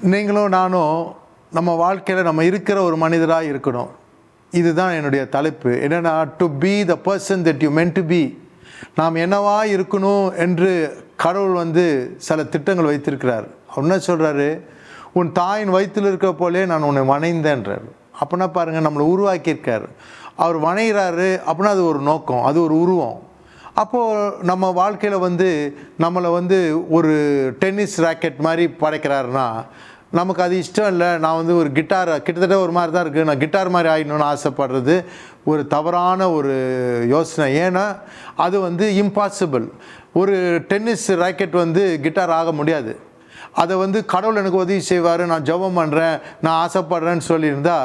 நீங்களும் நானும் நம்ம வாழ்க்கையில் நம்ம இருக்கிற ஒரு மனிதராக இருக்கணும். இதுதான் என்னுடைய தலைப்பு. என்னென்னா, to be the person that you meant to be. நாம் என்னவா இருக்கணும் என்று கடவுள் சில திட்டங்கள் வைத்திருக்கிறார். அவர் என்ன சொல்கிறாரு? உன் தாயின் வயிற்றில் இருக்கிற போலே நான் உன்னை வணைந்தேன்றார். அப்படின்னா பாருங்கள், நம்மளை உருவாக்கியிருக்கார். அவர் வணைகிறாரு அப்படின்னா அது ஒரு நோக்கம், அது ஒரு உருவம். அப்போது நம்ம வாழ்க்கையில் நம்மளை ஒரு டென்னிஸ் ராக்கெட் மாதிரி படைக்கிறாருன்னா நமக்கு அது இஷ்டம் இல்லை. நான் ஒரு கிட்டார் கிட்டத்தட்ட ஒரு மாதிரி தான் இருக்குது, நான் கிட்டார் மாதிரி ஆகிடணும்னு ஆசைப்படுறது ஒரு தவறான ஒரு யோசனை. ஏன்னா அது இம்பாசிபிள். ஒரு டென்னிஸ் ராக்கெட் கிட்டார் ஆக முடியாது. அதை கடவுள் எனக்கு உதவி செய்வார், நான் ஜெபம் பண்ணுறேன், நான் ஆசைப்படுறேன்னு சொல்லியிருந்தா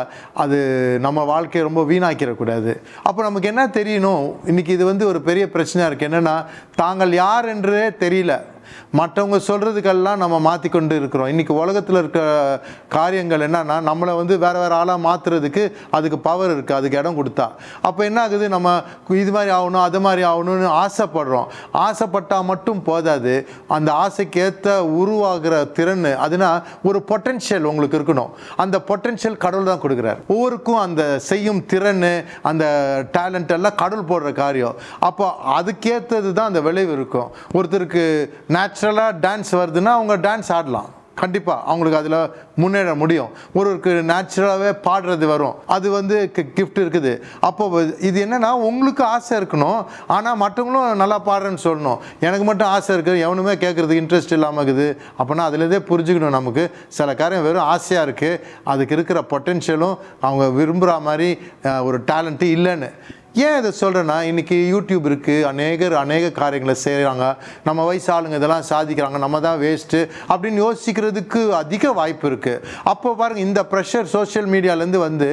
அது நம்ம வாழ்க்கையை ரொம்ப வீணாக்கிடக்கூடாது. அப்போ நமக்கு என்ன தெரியணும்? இன்றைக்கி இது ஒரு பெரிய பிரச்சனையாக இருக்குது. என்னென்னா, தாங்கள் யார் என்றே தெரியல. மற்றவங்க சொல்கிறதுக்கெல்லாம் நம்ம மாற்றிக்கொண்டு இருக்கிறோம். இன்றைக்கி உலகத்தில் இருக்க காரியங்கள் என்னன்னா, நம்மளை வேறு வேறு ஆளாக மாற்றுறதுக்கு அதுக்கு பவர் இருக்குது, அதுக்கு இடம் கொடுத்தா. அப்போ என்ன ஆகுது? நம்ம இது மாதிரி ஆகணும், அது மாதிரி ஆகணும்னு ஆசைப்படுறோம். ஆசைப்பட்டால் மட்டும் போதாது, அந்த ஆசைக்கு ஏற்ற உருவாகிற திறன், அதுனா ஒரு பொட்டென்ஷியல் உங்களுக்கு இருக்கணும். அந்த பொட்டென்ஷியல் கடவுள் தான் கொடுக்குறார். ஒவ்வொருக்கும் அந்த செய்யும் திறன், அந்த டேலண்ட் எல்லாம் கடவுள் போடுற காரியம். அப்போ அதுக்கேற்றது தான் அந்த விளைவு இருக்கும். ஒருத்தருக்கு நேச்சுரலாக டான்ஸ் வருதுன்னா அவங்க டான்ஸ் ஆடலாம், கண்டிப்பாக அவங்களுக்கு அதில் முன்னேற முடியும். ஒருவருக்கு நேச்சுரலாகவே பாடுறது வரும், அது கிஃப்ட் இருக்குது. அப்போ இது என்னென்னா, உங்களுக்கு ஆசை இருக்கணும், ஆனால் மற்றவங்களும் நல்லா பாடுறேன்னு சொல்லணும். எனக்கு மட்டும் ஆசை இருக்குது, எவனுமே கேட்குறதுக்கு இன்ட்ரெஸ்ட் இல்லாமல் இருக்குது அப்படின்னா அதுலேருந்தே புரிஞ்சுக்கணும். நமக்கு சில காரியம் வெறும் ஆசையாக இருக்குது, அதுக்கு இருக்கிற பொட்டென்ஷியலும் அவங்க விரும்புகிற மாதிரி ஒரு டேலண்ட்டு இல்லைன்னு. ஏன் இதை சொல்கிறேன்னா, இன்றைக்கி யூடியூப் இருக்குது, அநேக காரியங்களை செய்கிறாங்க. நம்ம வயசு ஆளுங்க இதெல்லாம் சாதிக்கிறாங்க, நம்ம தான் வேஸ்ட்டு அப்படின்னு யோசிக்கிறதுக்கு அதிக வாய்ப்பு இருக்குது. அப்போ பாருங்கள், இந்த ப்ரெஷர் சோஷியல் மீடியாலேருந்து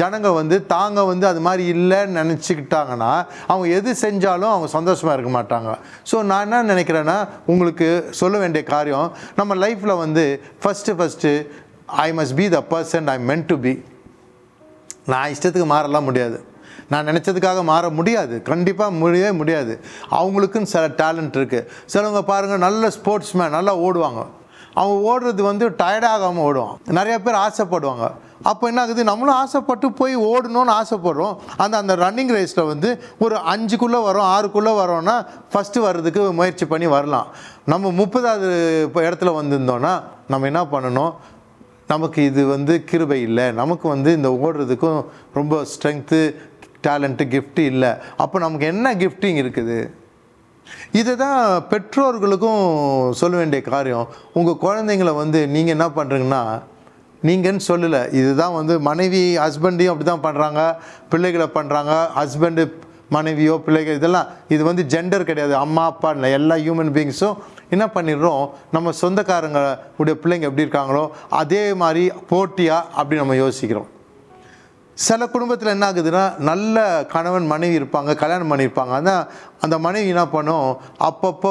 ஜனங்க தாங்க அது மாதிரி இல்லைன்னு நினச்சிக்கிட்டாங்கன்னா அவங்க எது செஞ்சாலும் அவங்க சந்தோஷமாக இருக்க மாட்டாங்க. ஸோ நான் என்ன நினைக்கிறேன்னா, உங்களுக்கு சொல்ல வேண்டிய காரியம், நம்ம லைஃப்பில் first I must be the person I meant to be. நான் இஷ்டத்துக்கு மாறலாம் முடியாது, நான் நினச்சதுக்காக மாற முடியாது, கண்டிப்பாக முடியவே முடியாது. அவங்களுக்குன்னு சில டேலண்ட் இருக்குது. சிலவங்க பாருங்கள், நல்ல ஸ்போர்ட்ஸ்மேன், நல்லா ஓடுவாங்க. அவங்க ஓடுறது டயர்டாகாமல் ஓடுவான். நிறையா பேர் ஆசைப்படுவாங்க. அப்போ என்ன ஆகுது? நம்மளும் ஆசைப்பட்டு போய் ஓடணும்னு ஆசைப்படுறோம். அந்த ரன்னிங் ரேஸில் ஒரு 5க்குள்ளே வரோம், 6க்குள்ளே வரோன்னா ஃபஸ்ட்டு வர்றதுக்கு முயற்சி பண்ணி வரலாம். நம்ம 30வது இடத்துல வந்திருந்தோன்னா நம்ம என்ன பண்ணணும்? நமக்கு இது கிருபை இல்லை, நமக்கு இந்த ஓடுறதுக்கும் ரொம்ப ஸ்ட்ரென்த்து, டேலண்ட்டு, கிஃப்ட்டு இல்லை. அப்போ நமக்கு என்ன கிஃப்டிங் இருக்குது? இதை தான் பெற்றோர்களுக்கும் சொல்ல வேண்டிய காரியம். உங்கள் குழந்தைங்கள நீங்கள் என்ன பண்ணுறீங்கன்னா, நீங்கன்னு சொல்லலை, இதுதான் மனைவி ஹஸ்பண்டையும் அப்படி தான் பண்ணுறாங்க, பிள்ளைகளை பண்ணுறாங்க. ஹஸ்பண்டு மனைவியோ பிள்ளைகள் இதெல்லாம் இது ஜெண்டர் கிடையாது, அம்மா அப்பா இல்லை, எல்லா ஹியூமன் பீயிங்ஸும் என்ன பண்ணிடுறோம், நம்ம சொந்தக்காரங்க உடைய பிள்ளைங்க எப்படி இருக்காங்களோ அதே மாதிரி போட்டியாக அப்படி நம்ம யோசிக்கிறோம். சில குடும்பத்தில் என்ன ஆகுதுன்னா, நல்ல கணவன் மனைவி இருப்பாங்க, கல்யாணம் பண்ணியிருப்பாங்க. ஆனால் அந்த மனைவி என்ன பண்ணும், அப்பப்போ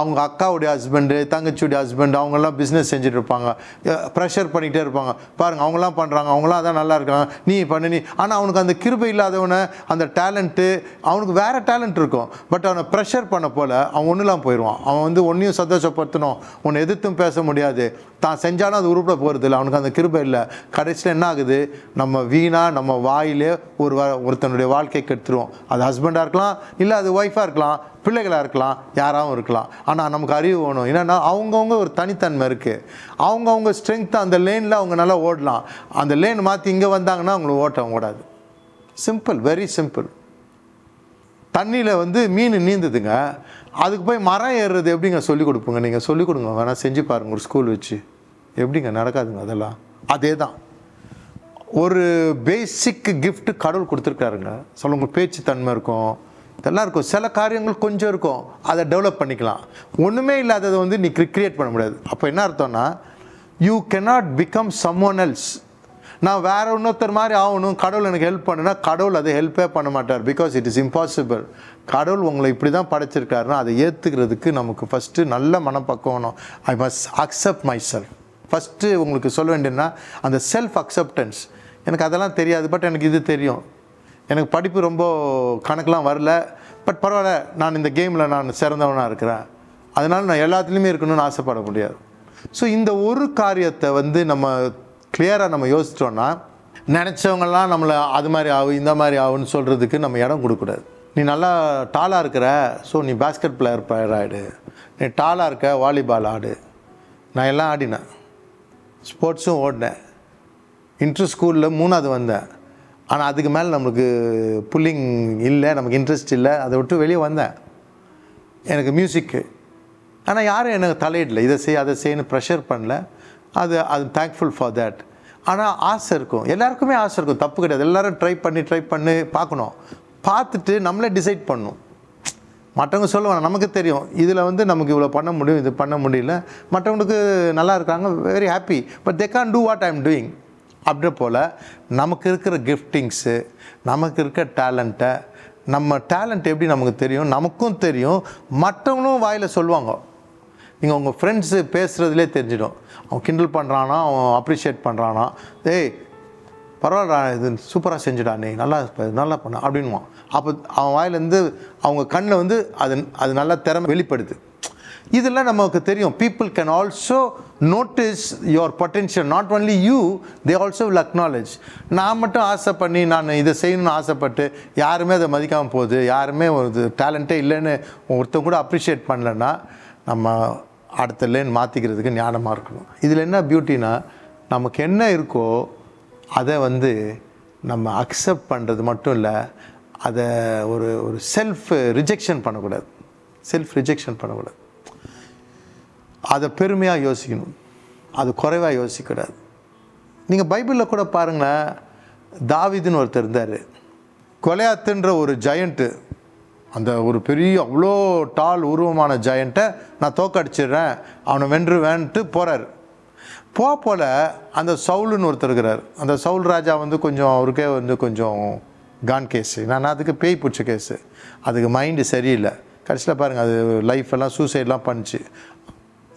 அவங்க அக்காவுடைய ஹஸ்பண்டு, தங்கச்சியுடைய ஹஸ்பண்டு, அவங்கெல்லாம் பிஸ்னஸ் செஞ்சுட்டு இருப்பாங்க, ப்ரெஷர் பண்ணிகிட்டே இருப்பாங்க. பாருங்கள், அவங்களாம் பண்ணுறாங்க, அவங்களாம் அதான் நல்லா இருக்காங்க, நீ பண்ணு நீ. ஆனால் அவனுக்கு அந்த கிருபை இல்லாதவனை, அந்த டேலண்ட்டு, அவனுக்கு வேறு டேலண்ட் இருக்கும், பட் அவனை ப்ரெஷர் பண்ண போல் அவன் ஒன்றுலாம் போயிடுவான். அவன் ஒன்றையும் சந்தோஷப்படுத்தணும், ஒன்று எதிர்த்தும் பேச முடியாது, தான் செஞ்சாலும் அது உருப்பட போகிறது இல்லை, அவனுக்கு அந்த கிருபை இல்லை. கடைசியில் என்ன ஆகுது? நம்ம வீணாக நம்ம வாயிலே ஒருத்தனுடைய வாழ்க்கை கெடுத்துருவோம். அது ஹஸ்பண்டாக இருக்கலாம், இல்லை அது ஒய்ஃபாக இருக்கலாம், பிள்ளைகளாக இருக்கலாம், யாராகவும் இருக்கலாம். ஆனால் நமக்கு அறிவு வேணும். என்னென்னா, அவங்கவுங்க ஒரு தனித்தன்மை இருக்குது. அவங்கவுங்க ஸ்ட்ரென்த்து, அந்த லேனில் அவங்க நல்லா ஓடலாம். அந்த லேன் மாற்றி இங்கே வந்தாங்கன்னா அவங்களுக்கு ஓட்டம் ஓடாது. Simple, very simple. தண்ணியில் மீன் நீந்துதுங்க, அதுக்கு போய் மரம் ஏறுறது எப்படிங்க சொல்லிக் கொடுப்போங்க? நீங்கள் சொல்லிக் கொடுங்க, வேணால் செஞ்சு பாருங்கள் ஒரு ஸ்கூல் வச்சு. எப்படிங்க? நடக்காதுங்க அதெல்லாம். அதே தான் ஒரு பேசிக் கிஃப்ட் கடவுள் கொடுத்துருக்காருங்க. சொல்லுங்க, பேச்சு தன்மை இருக்கும், இதெல்லாம் இருக்கும். சில காரியங்கள் கொஞ்சம் இருக்கும், அதை டெவலப் பண்ணிக்கலாம். ஒன்றுமே இல்லாததை நீ கிரியேட் பண்ண முடியாது. அப்போ என்ன அர்த்தம்னா, you cannot become someone else. நான் வேறு இன்னொருத்தர் மாதிரி ஆகணும், கடவுள் எனக்கு ஹெல்ப் பண்ணுன்னா கடவுள் அதை ஹெல்ப்பே பண்ண மாட்டார். Because it is impossible. கடவுள் உங்களை இப்படி தான் படைச்சிருக்காருன்னா அதை ஏற்றுக்கிறதுக்கு நமக்கு ஃபஸ்ட்டு நல்ல மனப்பக்குவம் வேணும். I must accept my self. First உங்களுக்கு சொல்ல வேண்டியதுன்னா, அந்த செல்ஃப் அக்செப்டன்ஸ். எனக்கு அதெல்லாம் தெரியாது, பட் எனக்கு இது தெரியும். எனக்கு படிப்பு ரொம்ப கணக்கெலாம் வரல, பட் பரவாயில்ல, நான் இந்த கேமில் நான் சிறந்தவனாக இருக்கிறேன், அதனால் நான் எல்லாத்துலேயுமே இருக்கணும்னு ஆசைப்பட முடியாது. ஸோ இந்த ஒரு காரியத்தை வந்து நம்ம கிளியராக நம்ம யோசித்தோன்னா, நினச்சவங்கெல்லாம் நம்மளை அது மாதிரி ஆகும் இந்த மாதிரி ஆகுன்னு சொல்கிறதுக்கு நம்ம இடம் கொடுக்கக்கூடாது. நீ நல்லா டாலாக இருக்கிற, ஸோ நீ பேஸ்கெட் பிளேயர் ஆகிடு, நீ டாலாக இருக்க வாலிபால் ஆடு. நான் எல்லாம் ஆடினேன், ஸ்போர்ட்ஸும் ஓடினேன், இன்டர் ஸ்கூலில் 3வது வந்தேன். ஆனால் அதுக்கு மேலே நம்மளுக்கு புல்லிங் இல்லை, நமக்கு இன்ட்ரெஸ்ட் இல்லை, அதை விட்டு வெளியே வந்தேன். எனக்கு மியூசிக்கு, ஆனால் யாரும் எனக்கு தலையிடல, இதை செய் அதை செய்யன்னு ப்ரெஷர் பண்ணல. அது தேங்க்ஃபுல் ஃபார் தேட். ஆனால் ஆசை இருக்கும், எல்லாருக்குமே ஆசை இருக்கும், தப்பு கிடையாது. எல்லோரும் ட்ரை பண்ணி பார்க்கணும், பார்த்துட்டு நம்மளே டிசைட் பண்ணணும். மற்றவங்க சொல்லுவாங்க, நமக்கு தெரியும் இதில் வந்து நமக்கு இவ்வளோ பண்ண முடியும், இது பண்ண முடியல. மற்றவங்களுக்கு நல்லா இருக்காங்க, very happy, but they can do what I am doing. அப்படி போல் நமக்கு இருக்கிற கிஃப்டிங்ஸு, நமக்கு இருக்கிற டேலண்ட்டை, நம்ம டேலண்ட் எப்படி நமக்கு தெரியும், நமக்கும் தெரியும், மற்றவங்களும் வாயில் சொல்லுவாங்க. நீங்கள் உங்கள் ஃப்ரெண்ட்ஸு பேசுகிறதுலே தெரிஞ்சிடும். அவன் கிண்டல் பண்ணுறானா, அவன் அப்ரிஷியேட் பண்ணுறானா, ஏய் பரவாயில்ல இது சூப்பராக செஞ்சுடா, நீ நல்லா பண்ண அப்படின்வான். அப்போ அவன் வாயிலேருந்து அவங்க கண்ணில் வந்து அது நல்லா திறமை வெளிப்படுது. இதெல்லாம் நமக்கு தெரியும். People can also notice your potential, not only you, they also will acknowledge. நான் மட்டும் ஆசை பண்ணி நான் இதை செய்யணும்னு ஆசைப்பட்டு யாருமே அதை மதிக்காமல் போகுது, யாருமே ஒரு டேலண்ட்டே இல்லைன்னு ஒருத்தன் கூட அப்ரிஷியேட் பண்ணலன்னா, நம்ம அடுத்த லேன் மாற்றிக்கிறதுக்கு ஞானமாக இருக்கணும். இதில் என்ன பியூட்டினா, நமக்கு என்ன இருக்கோ அதை வந்து நம்ம அக்செப்ட் பண்ணுறது மட்டும் இல்லை, அதை ஒரு செல்ஃப் ரிஜெக்ஷன் பண்ணக்கூடாது. அதை பெருமையாக யோசிக்கணும், அது குறைவாக யோசிக்கக்கூடாது. நீங்கள் பைபிளில் கூட பாருங்களேன், தாவீதுன்னு ஒருத்தர் இருந்தார். கொலையாத்துன்ற ஒரு ஜெயண்ட்டு, அந்த ஒரு பெரிய அவ்வளோ டால் உருவமான ஜெயண்ட்டை நான் தோக்கடிச்சிடுறேன், அவனை வென்றுவேன்ட்டு போகிறார். போல் அந்த சவுலுன்னு ஒருத்தர் இருக்கிறார். அந்த சவுல் ராஜா வந்து கொஞ்சம் அவருக்கே வந்து கொஞ்சம் கான் கேஸு, நான் அதுக்கு பேய் பிடிச்ச கேஸு, அதுக்கு மைண்டு சரியில்லை. கடைசியில் பாருங்கள், அது லைஃப்பெல்லாம் சூசைட்லாம் பண்ணிச்சு.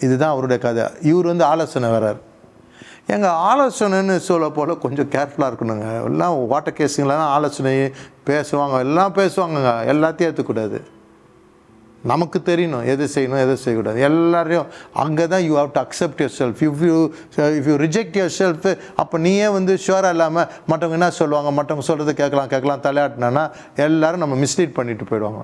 இதுதான் அவருடைய கதை. இவர் வந்து ஆலோசனை வர்றார். எங்கள் ஆலோசனைன்னு சொல்ல போல் கொஞ்சம் கேர்ஃபுல்லாக இருக்கணுங்க. எல்லாம் வாட்டர் கேஸுங்களாம் ஆலோசனை பேசுவாங்க, எல்லாம் பேசுவாங்கங்க, எல்லாத்தையும் ஏற்றுக்கூடாது. நமக்கு தெரியணும் எது செய்யணும் எது செய்யக்கூடாது. எல்லாரையும் அங்கே தான் you have to accept your self. If you reject your self, அப்போ நீயே வந்து ஷுவராக இல்லாமல் மற்றவங்க என்ன சொல்லுவாங்க, மற்றவங்க சொல்கிறது கேட்கலாம் தலையாட்டினா எல்லோரும் நம்ம மிஸ்லீட் பண்ணிட்டு போயிடுவாங்க.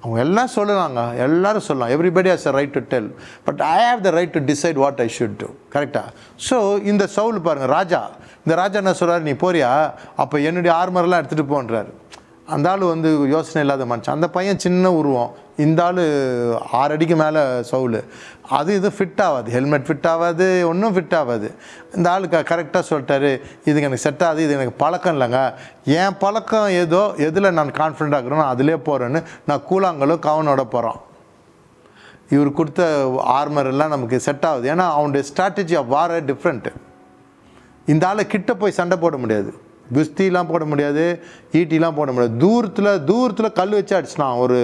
அவங்க எல்லாம் சொல்லலாங்க, எல்லோரும் சொல்லலாம், everybody has a right to tell, but I have the right to decide what I should do. கரெக்டாக? ஸோ இந்த சவுல் பாருங்கள், இந்த ராஜா என்ன சொல்கிறார், நீ போறியா, அப்போ என்னுடைய ஆர்மரெல்லாம் எடுத்துகிட்டு போன்றார். அந்த ஆள் வந்து யோசனை இல்லாத மனுஷன். அந்த பையன் சின்ன உருவம், இந்த ஆள் 6 அடிக்கு மேலே சவுல். இது ஃபிட் ஆகாது, ஹெல்மெட் ஃபிட் ஆகாது, ஒன்றும் ஃபிட் ஆகாது. இந்த ஆளுக்கு கரெக்டாக சொல்லிட்டாரு, இதுக்கு எனக்கு செட் ஆகுது, இது எனக்கு பழக்கம் இல்லைங்க, என் பழக்கம் எதில் நான் கான்ஃபிடென்ட் ஆகுறேனோ அதிலே போகிறேன்னு நான் கூழாங்கலும் கவனோட போகிறான். இவர் கொடுத்த ஆர்மர் எல்லாம் நமக்கு செட் ஆகுது. ஏன்னா அவனுடைய ஸ்ட்ராட்டஜி ஆஃப் வார் டிஃப்ரெண்ட்டு. இந்த ஆளை கிட்ட போய் சண்டை போட முடியாது, குஸ்திலாம் போட முடியாது, ஈட்டிலாம் போட முடியாது. தூரத்தில் கல் வச்சு அடிச்சிட்டான். ஒரு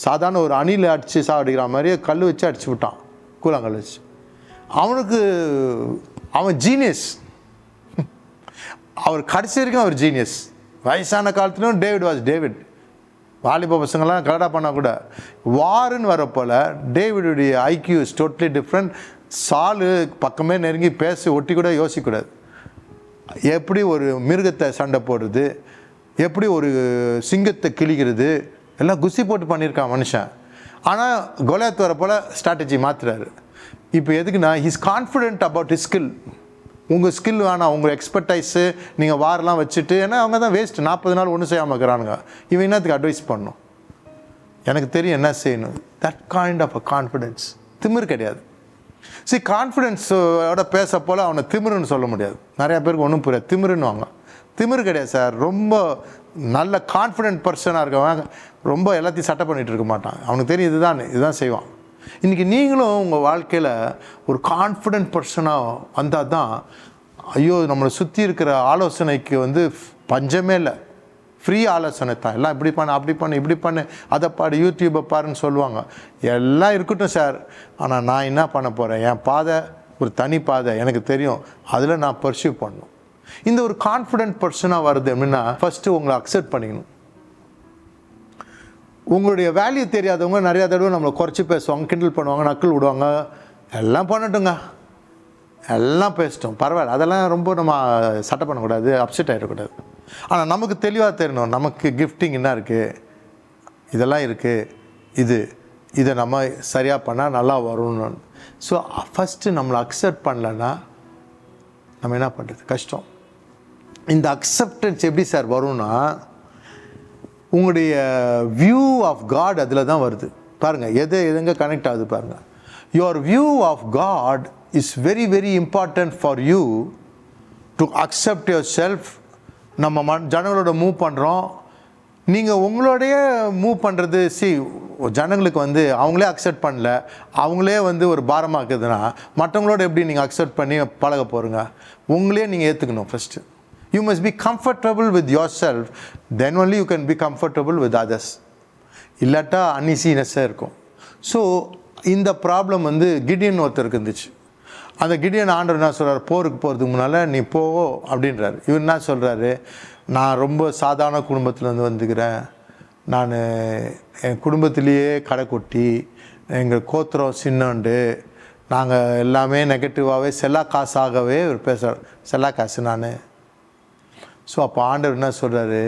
சாதாரண ஒரு அணில் அடித்து சாவடிக்கிற மாதிரியே கல் வச்சு அடிச்சு விட்டான், கூழாங்கல் வச்சு. அவன் ஜீனியஸ். அவர் கடைசி வரைக்கும் அவர் ஜீனியஸ். வயசான காலத்துலையும் டேவிட் வாலிப பசங்கள்லாம் கலடா பண்ணால் கூட வாருன்னு வரப்போல் டேவிடுடைய ஐக்யூ இஸ் டோட்டலி டிஃப்ரெண்ட். சாலு பக்கமே நெருங்கி பேசி ஒட்டி கூட யோசிக்கக்கூடாது. எப்படி ஒரு மிருகத்தை சண்டை போடுறது, எப்படி ஒரு சிங்கத்தை கிழிக்கிறது, எல்லாம் குஸ்தி போட்டு பண்ணியிருக்கான் மனுஷன். ஆனால் கோலியாத் வர போல் ஸ்ட்ராட்டஜி மாற்றுறாரு. இப்போ எதுக்குன்னா, he's confident about his skill. உங்கள் ஸ்கில் வேணாம், உங்கள் எக்ஸ்பர்டைஸு, நீங்கள் வாரெலாம் வச்சுட்டு, ஏன்னா அவங்க தான் வேஸ்ட்டு, 40 நாள் ஒன்றும் செய்யாமல் இருக்கிறானுங்க, இவன் என்னத்துக்கு அட்வைஸ் பண்ணணும், எனக்கு தெரியும் என்ன செய்யணும். That kind of a confidence. திமிர் கிடையாது. கான்ஃபிடென்ஸோட பேச போல் அவனை திமிருன்னு சொல்ல முடியாது. நிறையா பேருக்கு ஒன்றும் புரியாது, திமிருன்னு வாங்க. திமிர் கிடையாது சார். ரொம்ப நல்ல கான்ஃபிடென்ட் பர்சனாக இருக்கவன் ரொம்ப எல்லாத்தையும் சட்டை பண்ணிகிட்டு இருக்க மாட்டான். அவனுக்கு தெரியும் இதுதான் செய்வான். இன்றைக்கி நீங்களும் உங்கள் வாழ்க்கையில் ஒரு கான்ஃபிடென்ட் பர்சனாக வந்தால் தான், ஐயோ நம்மளை சுற்றி இருக்கிற ஆலோசனைக்கு வந்து பஞ்சமே இல்லை. ஃப்ரீ ஆலோசனை தான். எல்லாம் இப்படி பண்ணு, அப்படி பண்ணு, இப்படி பண்ணு, அதை பாடு, யூடியூப்பை பாருன்னு சொல்லுவாங்க. எல்லாம் இருக்கட்டும் சார், ஆனால் நான் என்ன பண்ண போகிறேன், என் பாதை ஒரு தனி பாதை எனக்கு தெரியும், அதில் நான் பர்சியூ பண்ணணும். இந்த ஒரு கான்ஃபிடென்ட் பர்சனாக வருது அப்படின்னா, ஃபஸ்ட்டு உங்களை அக்செப்ட் பண்ணிக்கணும். உங்களுடைய வேல்யூ தெரியாதவங்க நிறையா தடவை நம்மளை குறைச்சி பேசுவாங்க, கிண்டல் பண்ணுவாங்க, நக்கல் விடுவாங்க, எல்லாம் பண்ணட்டுங்க. எல்லாம் பேசிட்டோம், பரவாயில்ல, அதெல்லாம் ரொம்ப நம்ம சட்டை பண்ணக்கூடாது, அப்செட் ஆகிடக்கூடாது. ஆனால் நமக்கு தெளிவாக தெரியணும், நமக்கு கிஃப்டிங் என்ன இருக்குது, இதெல்லாம் இருக்குது, இதை நம்ம சரியாக பண்ணால் நல்லா வரும்னு. ஸோ ஃபஸ்ட்டு நம்மளை அக்செப்ட் பண்ணலன்னா நம்ம என்ன பண்ணுறது, கஷ்டம். இந்த அக்செப்டன்ஸ் எப்படி சார் வரும்னா, உங்களுடைய வியூ ஆஃப் காட் அதில் தான் வருது. பாருங்கள், எதுங்க கனெக்ட் ஆகுது பாருங்கள். Your view of God is very very important for you to accept yourself. நம்ம ஜனங்களோட மூவ் பண்ணுறோம், நீங்கள் உங்களோடைய மூவ் பண்ணுறது, ஜனங்களுக்கு அவங்களே அக்செப்ட் பண்ணல, அவங்களே ஒரு பாரமாக்குதுன்னா மற்றவங்களோட எப்படி நீங்கள் அக்செப்ட் பண்ணி பழக போகிறீங்க? உங்களே நீங்கள் ஏற்றுக்கணும் first. You must be comfortable with yourself, then only you can be comfortable with others. இல்லாட்டா அன்இசீனஸ்ஸாக இருக்கும். ஸோ இந்த ப்ராப்ளம் கிடியன் ஒருத்தருக்கு இருந்துச்சு. அந்த கிடியன் ஆண்டவர் என்ன சொல்கிறார், போருக்கு போகிறதுக்கு முன்னால் நீ போ அப்படின்றார். இவர் என்ன சொல்கிறாரு, நான் ரொம்ப சாதாரண குடும்பத்தில் வந்துக்கிறேன், நான் என் குடும்பத்திலேயே கடை கொட்டி, எங்கள் கோத்திரம் சின்னண்டு, நாங்கள் எல்லாமே நெகட்டிவாகவே செல்லா காசாகவே இவர் பேசுகிறார், செல்லா காசு நான். ஸோ அப்போ ஆண்டவர் என்ன சொல்கிறாரு,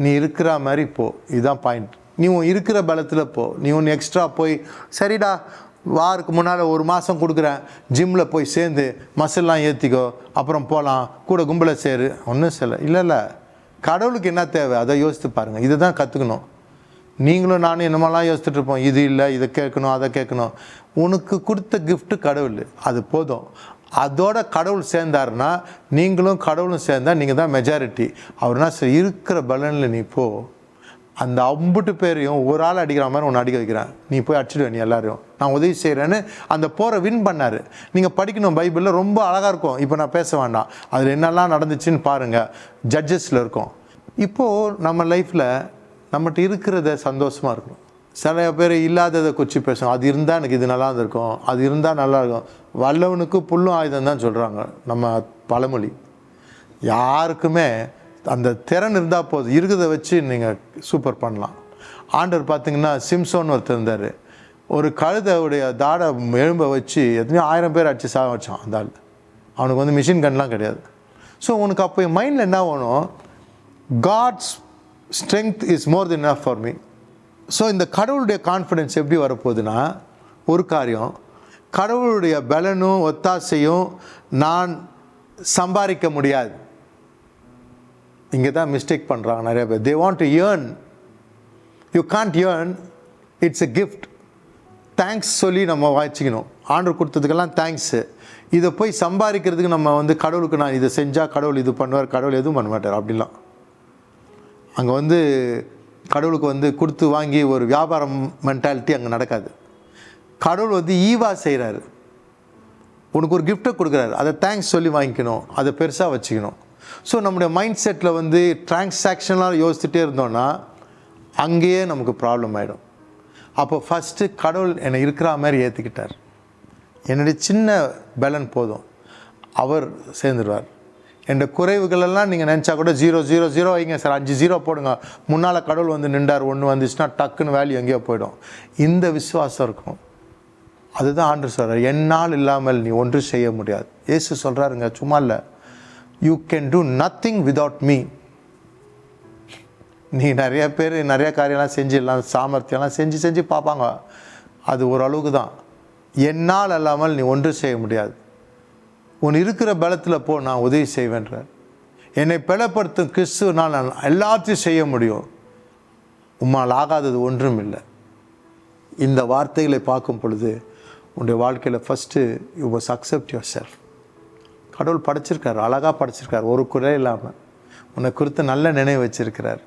நீ இருக்கிற மாதிரி போ, இதுதான் பாயிண்ட். நீ இருக்கிற பலத்தில் போ. நீ எக்ஸ்ட்ரா போய் சரிடா வாருக்கு முன்னால் 1 மாதம் கொடுக்குறேன், ஜிம்மில் போய் சேர்ந்து மசில்லாம் ஏற்றிக்கோ, அப்புறம் போகலாம், கூட கும்பலை சேரு, ஒன்றும் இல்லை. கடவுளுக்கு என்ன தேவை அதை யோசித்து பாருங்கள். இதை தான் கற்றுக்கணும். நீங்களும் நானும் என்னமெல்லாம் யோசிச்சுட்டு இருப்போம், இது இல்லை, இதை கேட்கணும், அதை கேட்கணும். உனக்கு கொடுத்த கிஃப்ட்டு கடவுள், அது போதும். அதோட கடவுள் சேர்ந்தாருன்னா நீங்களும் கடவுளும் சேர்ந்தால் நீங்கள் தான் மெஜாரிட்டி. அவர்னா இருக்கிற பலனில் நீ போ, அந்த அம்புட்டு பேரையும் ஒரு ஆள் அடிக்கிற மாதிரி ஒன்று அடிக்க வைக்கிறேன், நீ போய் அடிச்சிடுவேன், நீ எல்லாரையும் நான் உதவி செய்கிறேன்னு அந்த போரை வின் பண்ணார். நீங்கள் படிக்கணும், பைபிளில் ரொம்ப அழகாக இருக்கும். இப்போ நான் பேச வேண்டாம், அதில் என்னெல்லாம் நடந்துச்சுன்னு பாருங்கள், ஜட்ஜஸில் இருக்கும். இப்போது நம்ம லைஃப்பில் நம்மகிட்ட இருக்கிறத சந்தோஷமாக இருக்கணும். சில பேர் இல்லாததை கொச்சி பேசும், அது இருந்தால் எனக்கு இது நல்லா இருந்திருக்கும், அது இருந்தால் நல்லாயிருக்கும். வல்லவனுக்கு புல்லும் ஆயுதம் தான் சொல்கிறாங்க நம்ம பழமொழி. யாருக்குமே அந்த திறன் இருந்தால் போதும், இருக்கிறத வச்சு நீங்கள் சூப்பர் பண்ணலாம். ஆண்டவர் பார்த்திங்கன்னா சிம்சோன் ஒருத்தர் இருந்தார், ஒரு கழுதையுடைய தாடை எலும்பை வச்சு எத்தனையோ 1000 பேர் அடித்து சாக வச்சான் அந்த ஆள். அவனுக்கு மிஷின் கன்லாம் கிடையாது. ஸோ உனக்கு அப்போ என் மைண்டில் என்ன வேணும், God's strength is more than enough for me. So இந்த கடவுளுடைய கான்ஃபிடென்ஸ் எப்படி வரப்போகுதுன்னா, ஒரு காரியம், கடவுளுடைய பலனும் ஒத்தாசையும் நான் சம்பாதிக்க முடியாது. இங்கே தான் மிஸ்டேக் பண்ணுறாங்க நிறைய பேர். They want to earn, you can't earn, it's a gift. Thanks சொல்லி நம்ம வாய்ச்சிக்கணும், ஆண்டவர் கொடுத்ததுக்கெல்லாம் தேங்க்ஸு. இதை போய் சம்பாதிக்கிறதுக்கு நம்ம கடவுளுக்கு நான் இதை செஞ்சால் கடவுள் இது பண்ணுவார், கடவுள் எதுவும் பண்ண மாட்டார் அப்படிலாம். அங்கே கடவுளுக்கு கொடுத்து வாங்கி ஒரு வியாபாரம் மென்டாலிட்டி அங்கே நடக்காது. கடவுள் ஈவா செய்கிறாரு, உனக்கு ஒரு கிஃப்ட்டை கொடுக்குறாரு, அதை தேங்க்ஸ் சொல்லி வாங்கிக்கணும், அதை பெருசாக வச்சுக்கணும். ஸோ நம்முடைய மைண்ட் செட்டில் டிரான்சாக்ஷனாக யோசிச்சுட்டே இருந்தோன்னா அங்கேயே நமக்கு ப்ராப்ளம் ஆகிடும். அப்போ ஃபஸ்ட்டு கடவுள் என்னை இருக்கிற மாதிரி ஏற்றுக்கிட்டார், என்னுடைய சின்ன பலன் போதும், அவர் சேர்ந்துடுவார். என்ற குறைவுகளெல்லாம் நீங்கள் நினச்சா கூட 0 0 0 வைங்க சார், 5 0 போடுங்க, முன்னால் கடவுள் நின்றார், 1 வந்துச்சுன்னா டக்குன்னு வேல்யூ எங்கேயோ போயிடும். இந்த விசுவாசம் இருக்கும். அதுதான் ஆண்டவர் சொல்கிறார், என்னால் இல்லாமல் நீ ஒன்று செய்ய முடியாது. இயேசு சொல்கிறாருங்க, சும்மா இல்லை, you can do nothing without me. நீ நிறைய பேர் நிறைய காரியம்லாம் செஞ்சிடலாம், சாமர்த்தியம்லாம் செஞ்சு பார்ப்பாங்க, அது ஓரளவுக்கு தான். என்னால் இல்லாமல் நீ ஒன்று செய்ய முடியாது. உன் இருக்கிற பலத்தில் போ, நான் உதவி செய்வேன்றார். என்னை பலப்படுத்தும் கிறிஸ்துவனால் நான் எல்லாத்தையும் செய்ய முடியும், உம்மால் ஆகாதது ஒன்றும் இல்லை. இந்த வார்த்தைகளை பார்க்கும் பொழுது உன்னுடைய வாழ்க்கையில் first you must accept your self. கடவுள் படைச்சிருக்கார், அழகாக படைச்சிருக்கார், ஒரு குறை இல்லாமல் உன்னை குறித்து நல்ல நினைவு வச்சிருக்கிறார்.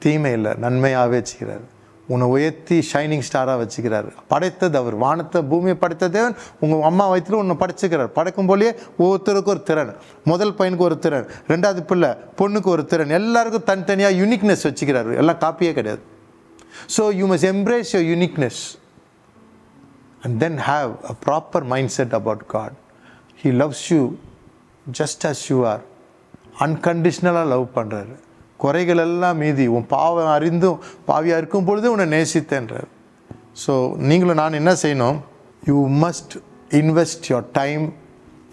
தீமை இல்லை, நன்மையாகவே வச்சுக்கிறார். உன்னை உயர்த்தி ஷைனிங் ஸ்டாராக வச்சுக்கிறார். படைத்தது அவர், வானத்தை பூமியை படைத்த தேவன் உங்கள் அம்மா வயிற்றில் உன்னை படைச்சிக்கிறார். படைக்கும் போலேயே ஒவ்வொருத்தருக்கும் ஒரு திறன், முதல் பையனுக்கு ஒரு திறன், 2வது பிள்ளை பொண்ணுக்கு ஒரு திறன், எல்லாருக்கும் தனித்தனியாக யூனிக்னஸ் வச்சுக்கிறார். எல்லாம் காப்பியே கிடையாது. So you must embrace your uniqueness and then have a proper mindset about God. He loves you just as you are. அன்கண்டிஷ்னலாக லவ் பண்ணுறாரு. குறைகள் எல்லாம் மீதி, உன் பாவம் அறிந்தும் பாவியாக இருக்கும் பொழுது உன்னை நேசித்தேன்றார். ஸோ நீங்களும் நான் என்ன செய்யணும், you must invest your time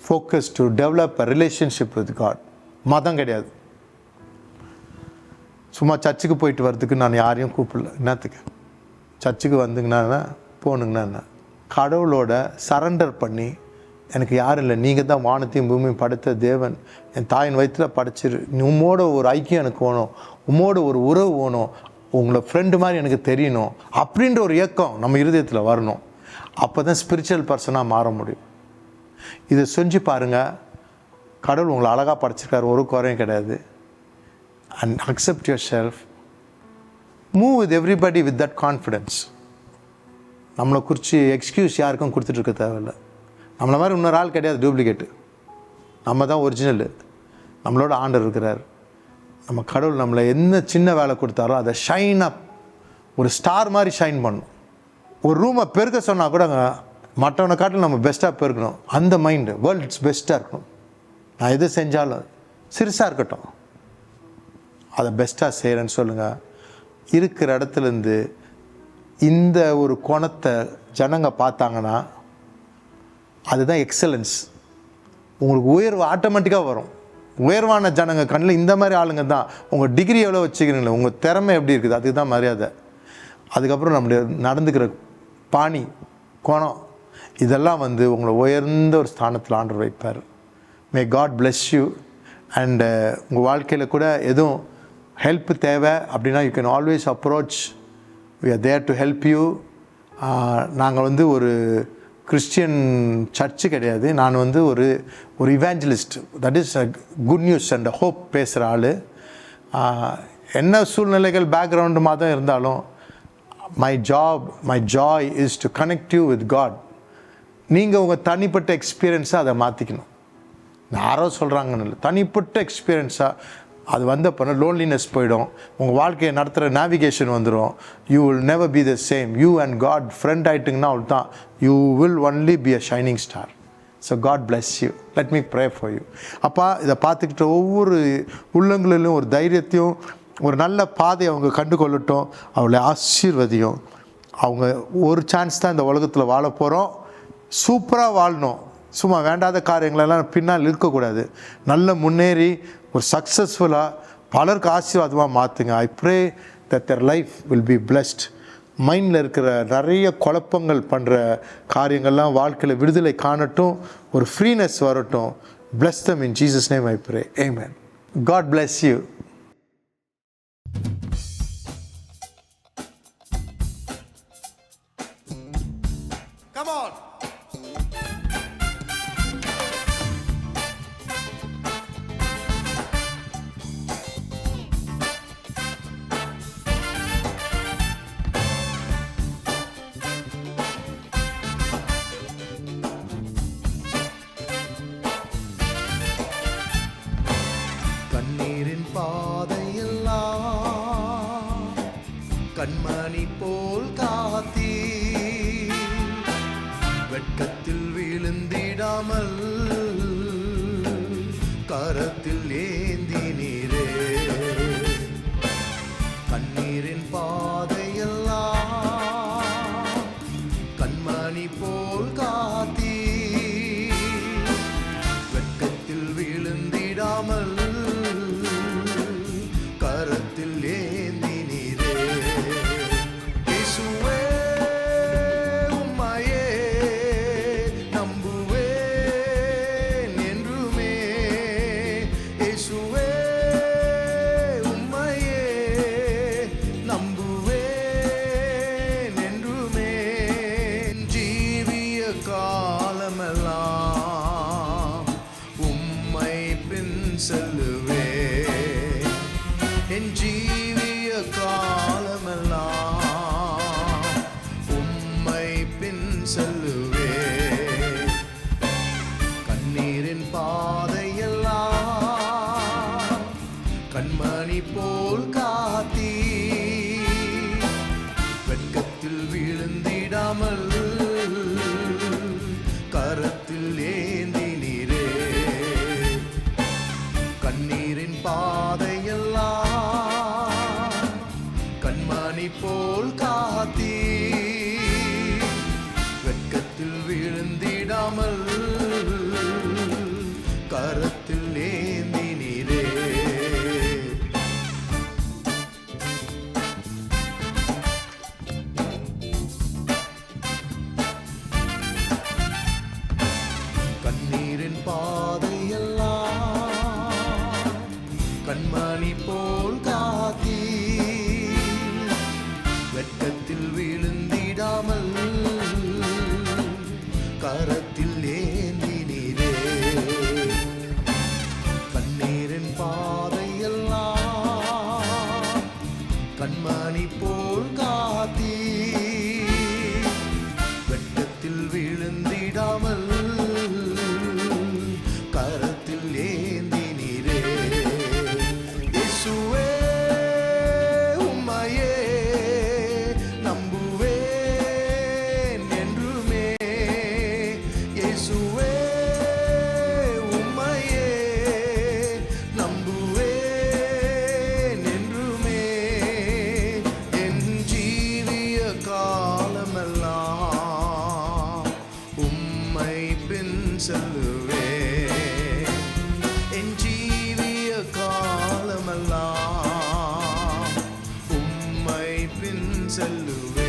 focus to develop a relationship with God. மதம் கிடையாது. சும்மா சர்ச்சுக்கு போயிட்டு வர்றதுக்கு நான் யாரையும் கூப்பிடல. என்னத்துக்கு சர்ச்சுக்கு வந்துங்கண்ணா போகணுங்கண்ணா என்ன, கடவுளோட சரண்டர் பண்ணி எனக்கு யாரும் இல்லை, நீங்கள் தான் வானத்தையும் பூமியும் படைத்த தேவன், என் தாயின் வயிற்றில் படைச்சிரு, உம்மோட ஒரு ஐக்கியம் எனக்கு வேணும், உம்மோட ஒரு உறவு வேணும், உங்களை ஃப்ரெண்டு மாதிரி எனக்கு தெரியணும் அப்படின்ற ஒரு இயக்கம் நம்ம இருதயத்தில் வரணும். அப்போ தான் ஸ்பிரிச்சுவல் பர்சனாக மாற முடியும். இதை செஞ்சு பாருங்கள். கடவுள் உங்களை அழகாக படைச்சிருக்காரு, ஒரு குறையும் கிடையாது. And accept your self. Move with everybody with that confidence. நம்மளை குறித்து எக்ஸ்கியூஸ் யாருக்கும் கொடுத்துட்ருக்க தேவையில்லை. நம்மளை மாதிரி இன்னொரு ஆள் கிடையாது, டூப்ளிகேட்டு. நம்ம தான் ஒரிஜினலு. நம்மளோட ஆண்டர் இருக்கிறார். நம்ம கடவுள் நம்மளை என்ன சின்ன வேலை கொடுத்தாரோ அதை ஷைன் அப், ஒரு ஸ்டார் மாதிரி ஷைன் பண்ணணும். ஒரு ரூமை பெருக்க சொன்னால் கூட மற்றவனை காட்டில் நம்ம பெஸ்ட்டாக பெருக்கணும். அந்த மைண்டு வேர்ல்ட்ஸ் பெஸ்ட்டாக இருக்கணும். நான் எது செஞ்சாலும் சிறுசாக இருக்கட்டும், அதை பெஸ்ட்டாக செய்கிறேன்னு சொல்லுங்கள். இருக்கிற இடத்துலேருந்து இந்த ஒரு கோணத்தை ஜனங்க பார்த்தாங்கன்னா அதுதான் எக்ஸலன்ஸ். உங்களுக்கு உயர்வு ஆட்டோமேட்டிக்காக வரும். உயர்வான ஜனங்க கண்ணில் இந்த மாதிரி ஆளுங்க தான். உங்கள் டிகிரி எவ்வளோ வச்சுக்கிறீங்களே, உங்கள் திறமை எப்படி இருக்குது, அதுக்கு தான் மரியாதை. அதுக்கப்புறம் நம்முடைய நடந்துக்கிற பாணி, கோணம், இதெல்லாம் உங்களை உயர்ந்த ஒரு ஸ்தானத்தில் ஆண்டவர் வைப்பார். May God bless you. And உங்கள் வாழ்க்கையில் கூட எதுவும் ஹெல்ப் தேவை அப்படின்னா you can always approach. We are there to help you. நாங்கள் ஒரு கிறிஸ்டியன் சர்ச்சு கிடையாது. நான் ஒரு evangelist. That is good news and hope பேசுகிற ஆள். என்ன சூழ்நிலைகள் பேக்ரவுண்டு மாதிரி இருந்தாலும் my joy is to connect you with God. நீங்கள் உங்கள் தனிப்பட்ட எக்ஸ்பீரியன்ஸாக அதை மாற்றிக்கணும். யாரோ சொல்கிறாங்கன்னு இல்லை, தனிப்பட்ட எக்ஸ்பீரியன்ஸாக அது வந்தப்போ லோன்லினஸ் போயிடும். உங்கள் வாழ்க்கையை நடத்துகிற நேவிகேஷன் வந்துடும். You will never be the same. You and God friend ஆகிட்டிங்கன்னா அவள் தான் you will only be a shining star. So God bless you. Let me pray for you. அப்பா, இதை பார்த்துக்கிட்ட ஒவ்வொரு உள்ளங்களிலும் ஒரு தைரியத்தையும் ஒரு நல்ல பாதையை அவங்க கண்டுகொள்ளட்டும். அவளை ஆசீர்வதியும். அவங்க ஒரு சான்ஸ் தான் இந்த உலகத்தில் வாழ போகிறோம். சூப்பராக வாழணும். சும்மா வேண்டாத காரியங்களெல்லாம் பின்னால் இருக்கக்கூடாது. நல்ல முன்னேறி ஒரு சக்ஸஸ்ஃபுல்லாக பலருக்கு ஆசீர்வாதமாக மாற்றுங்க. I pray that their life will be blessed. மைண்டில் இருக்கிற நிறைய குழப்பங்கள் பண்ணுற காரியங்கள்லாம் வாழ்க்கையில் விடுதலை காணட்டும். ஒரு ஃப்ரீனஸ் வரட்டும். Bless them in Jesus' name I pray. Amen. God bless you. Come on. கண்மணி போல் காத்தீ, வெட்கத்தில் விழுந்திடாமல் கரத்தில் ஏந்தினீரே. கண்ணீரின் பாதையெல்லாம் கண்மணி போல் காத்தீ, வெட்கத்தில் விழுந்திடாமல் கரத்தில் ஏந்தினீரே. காலமெல்லாம் உம்மை பின் செல்லுவேன். என் ஜீவிய காலமெல்லாம் உம்மை பின் செல்லுவேன். கண்ணீரின் பாதையெல்லாம் கண்மணி போல் காத்தீ, வெட்கத்தில் விழுந்திடாமல் கரத்தில் ஏந்தினீரே. கண்ணீரின் பாதையெல்லாம் கண்மணி போல் காத்தீ, வெட்கத்தில் விழுந்திடாமல் கனி போல் காத்தீ, வெட்டத்தில் விழுந்திடாமல் கரத்தில் ஏந்தினீரே. இயேசுவே உம்மையே நம்புவேன் என்றுமே. இயேசுவே உம்மையே நம்புவேன் என்றுமே. என் ஜீவிய காலமெல்லாம் உம்மை பின் செல்லுவேன். என் ஜீவிய காலமெல்லாம் உம்மை பின் செல்லுவேன்.